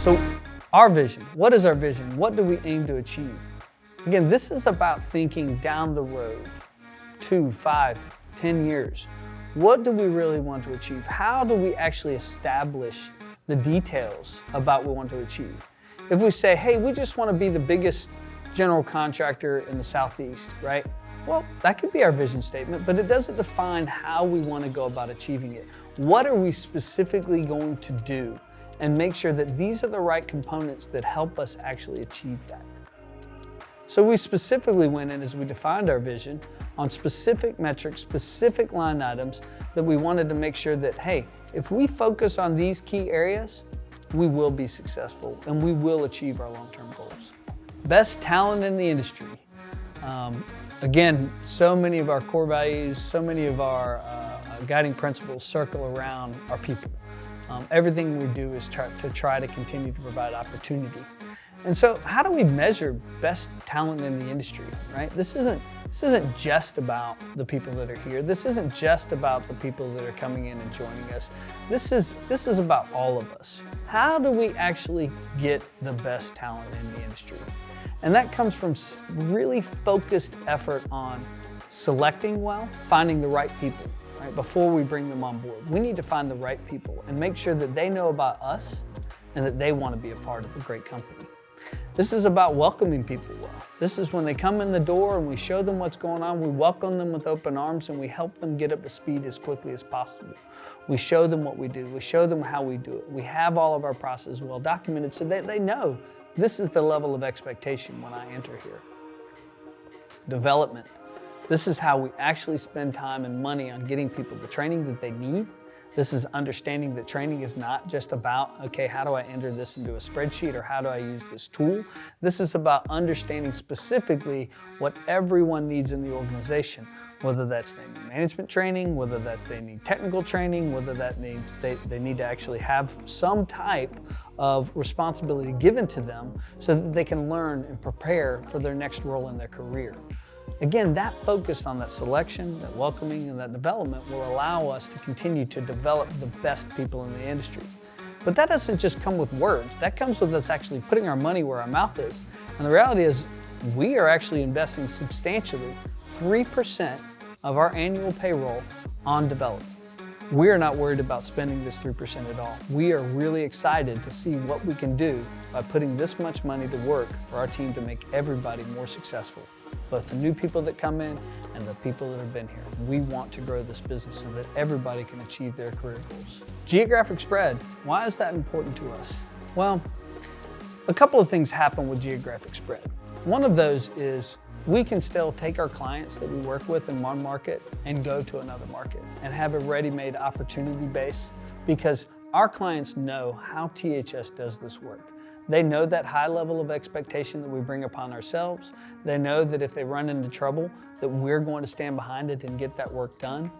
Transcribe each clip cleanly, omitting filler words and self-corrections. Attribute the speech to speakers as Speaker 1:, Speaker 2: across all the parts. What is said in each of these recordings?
Speaker 1: So our vision, what is our vision? What do we aim to achieve? Again, this is about thinking down the road, 2, 5, 10 years. What do we really want to achieve? How do we actually establish the details about what we want to achieve? If we say, hey, we just want to be the biggest general contractor in the Southeast, right? Well, that could be our vision statement, but it doesn't define how we want to go about achieving it. What are we specifically going to do? And make sure that these are the right components that help us actually achieve that. So we specifically went in as we defined our vision on specific metrics, specific line items that we wanted to make sure that, hey, if we focus on these key areas, we will be successful and we will achieve our long-term goals. Best talent in the industry. Again, so many of our core values, so many of our guiding principles circle around our people. Everything we do is try to continue to provide opportunity. And so how do we measure best talent in the industry, right? This isn't just about the people that are here. This isn't just about the people that are coming in and joining us. This is about all of us. How do we actually get the best talent in the industry? And that comes from really focused effort on selecting well, finding the right people. Right, before we bring them on board, we need to find the right people and make sure that they know about us and that they want to be a part of a great company. This is about welcoming people well. This is when they come in the door and we show them what's going on, we welcome them with open arms and we help them get up to speed as quickly as possible. We show them what we do, we show them how we do it. We have all of our processes well documented so that they know this is the level of expectation when I enter here. Development. This is how we actually spend time and money on getting people the training that they need. This is understanding that training is not just about, okay, how do I enter this into a spreadsheet or how do I use this tool? This is about understanding specifically what everyone needs in the organization, whether that's they need management training, whether that they need technical training, whether that means they need to actually have some type of responsibility given to them so that they can learn and prepare for their next role in their career. Again, that focus on that selection, that welcoming, and that development will allow us to continue to develop the best people in the industry. But that doesn't just come with words. That comes with us actually putting our money where our mouth is. And the reality is we are actually investing substantially 3% of our annual payroll on development. We are not worried about spending this 3% at all. We are really excited to see what we can do by putting this much money to work for our team to make everybody more successful. Both the new people that come in and the people that have been here. We want to grow this business so that everybody can achieve their career goals. Geographic spread, why is that important to us? Well, a couple of things happen with geographic spread. One of those is we can still take our clients that we work with in one market and go to another market and have a ready-made opportunity base because our clients know how THS does this work. They know that high level of expectation that we bring upon ourselves. They know that if they run into trouble, that we're going to stand behind it and get that work done.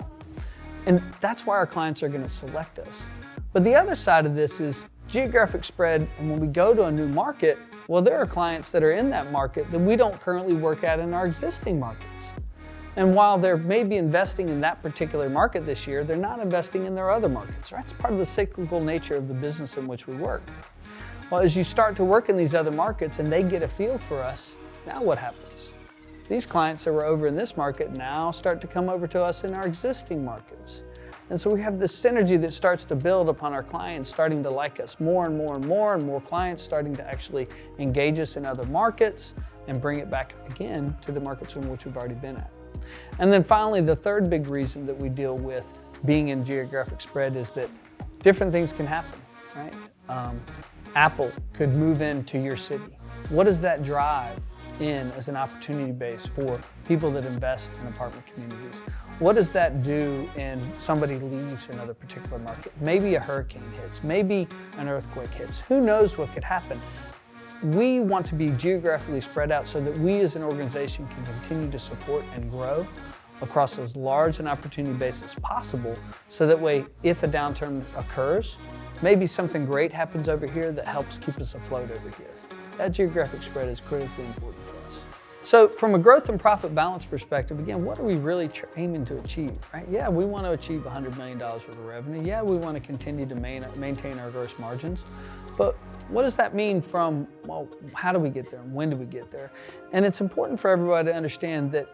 Speaker 1: And that's why our clients are going to select us. But the other side of this is geographic spread, and when we go to a new market, well, there are clients that are in that market that we don't currently work at in our existing markets. And while they may be investing in that particular market this year, they're not investing in their other markets. That's part of the cyclical nature of the business in which we work. Well, as you start to work in these other markets and they get a feel for us, now what happens? These clients that were over in this market now start to come over to us in our existing markets. And so we have this synergy that starts to build upon our clients starting to like us more and more and more, and more clients starting to actually engage us in other markets and bring it back again to the markets in which we've already been at. And then finally, the third big reason that we deal with being in geographic spread is that different things can happen, right? Apple could move into your city. What does that drive in as an opportunity base for people that invest in apartment communities? What does that do when somebody leaves another particular market? Maybe a hurricane hits, maybe an earthquake hits. Who knows what could happen? We want to be geographically spread out so that we as an organization can continue to support and grow across as large an opportunity base as possible, so that way, if a downturn occurs, maybe something great happens over here that helps keep us afloat over here. That geographic spread is critically important for us. So from a growth and profit balance perspective, again, what are we really aiming to achieve, right? Yeah, we want to achieve $100 million worth of revenue. Yeah, we want to continue to maintain our gross margins. But What does that mean from, well, how do we get there and when do we get there? And it's important for everybody to understand that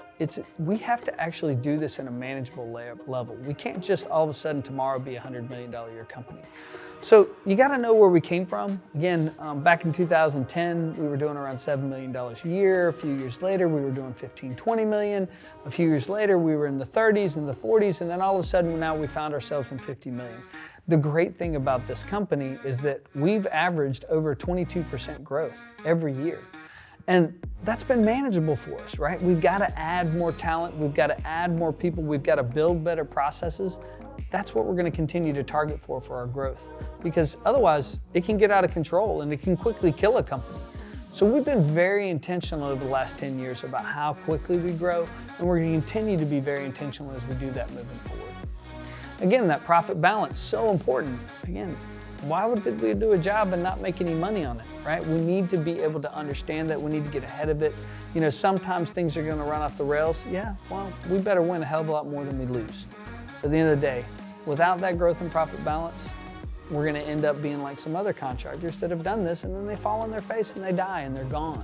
Speaker 1: we have to actually do this in a manageable level. We can't just all of a sudden tomorrow be a $100 million a year company. So you got to know where we came from. Again, back in 2010, we were doing around $7 million a year. A few years later, we were doing 15, 20 million. A few years later, we were in the 30s and the 40s, and then all of a sudden now we found ourselves in 50 million. The great thing about this company is that we've averaged over 22% growth every year. And that's been manageable for us, right? We've got to add more talent. We've got to add more people. We've got to build better processes. That's what we're going to continue to target for our growth, because otherwise it can get out of control and it can quickly kill a company. So we've been very intentional over the last 10 years about how quickly we grow, and we're going to continue to be very intentional as we do that moving forward. Again, that profit balance, so important. Again, why did we do a job and not make any money on it, right? We need to be able to understand that. We need to get ahead of it. You know, sometimes things are going to run off the rails. Yeah, well, we better win a hell of a lot more than we lose. At the end of the day, without that growth and profit balance, we're going to end up being like some other contractors that have done this and then they fall on their face and they die and they're gone.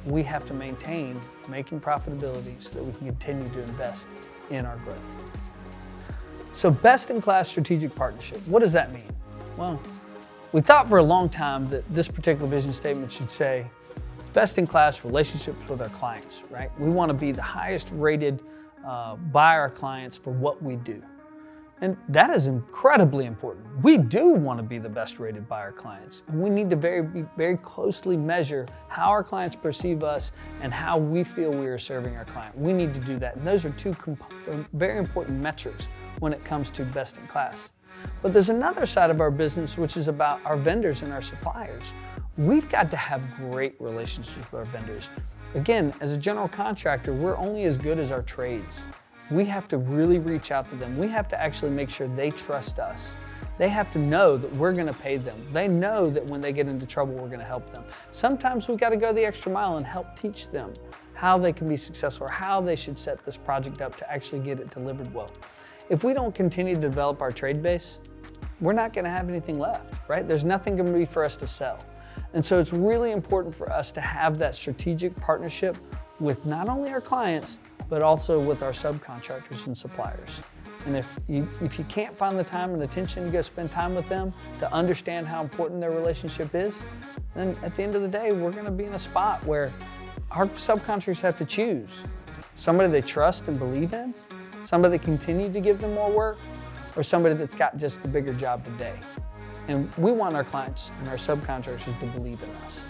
Speaker 1: We have to maintain making profitability so that we can continue to invest in our growth. So best-in-class strategic partnership, what does that mean? Well, we thought for a long time that this particular vision statement should say best-in-class relationships with our clients, right? We want to be the highest rated by our clients for what we do. And that is incredibly important. We do want to be the best rated by our clients. And we need to very closely measure how our clients perceive us and how we feel we are serving our client. We need to do that. And those are two very important metrics when it comes to best in class. But there's another side of our business which is about our vendors and our suppliers. We've got to have great relationships with our vendors. Again, as a general contractor, we're only as good as our trades. We have to really reach out to them. We have to actually make sure they trust us. They have to know that we're going to pay them. They know that when they get into trouble, we're going to help them. Sometimes we've got to go the extra mile and help teach them how they can be successful or how they should set this project up to actually get it delivered well. If we don't continue to develop our trade base, we're not going to have anything left, right? There's nothing going to be for us to sell. And so it's really important for us to have that strategic partnership with not only our clients, but also with our subcontractors and suppliers. And if you can't find the time and attention to go spend time with them to understand how important their relationship is, then at the end of the day, we're going to be in a spot where our subcontractors have to choose somebody they trust and believe in, somebody that continue to give them more work, or somebody that's got just the bigger job today. And we want our clients and our subcontractors to believe in us.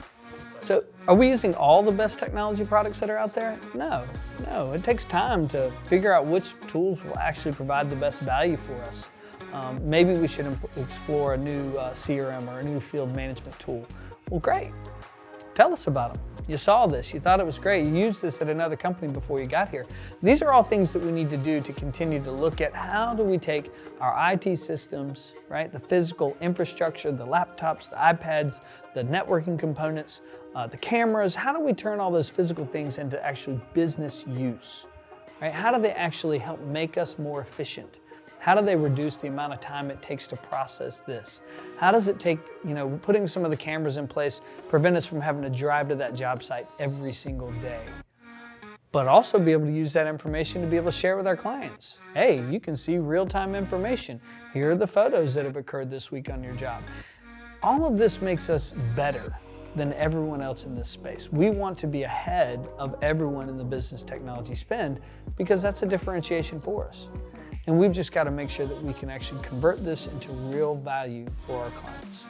Speaker 1: So are we using all the best technology products that are out there? No. It takes time to figure out which tools will actually provide the best value for us. Maybe we should explore a new CRM or a new field management tool. Well, great. Tell us about them. You saw this, you thought it was great, you used this at another company before you got here. These are all things that we need to do to continue to look at how do we take our IT systems, right, the physical infrastructure, the laptops, the iPads, the networking components, the cameras, how do we turn all those physical things into actually business use, right? How do they actually help make us more efficient? How do they reduce the amount of time it takes to process this? How does it take, putting some of the cameras in place, prevent us from having to drive to that job site every single day? But also be able to use that information to be able to share with our clients. Hey, you can see real-time information. Here are the photos that have occurred this week on your job. All of this makes us better than everyone else in this space. We want to be ahead of everyone in the business technology spend because that's a differentiation for us. And we've just got to make sure that we can actually convert this into real value for our clients.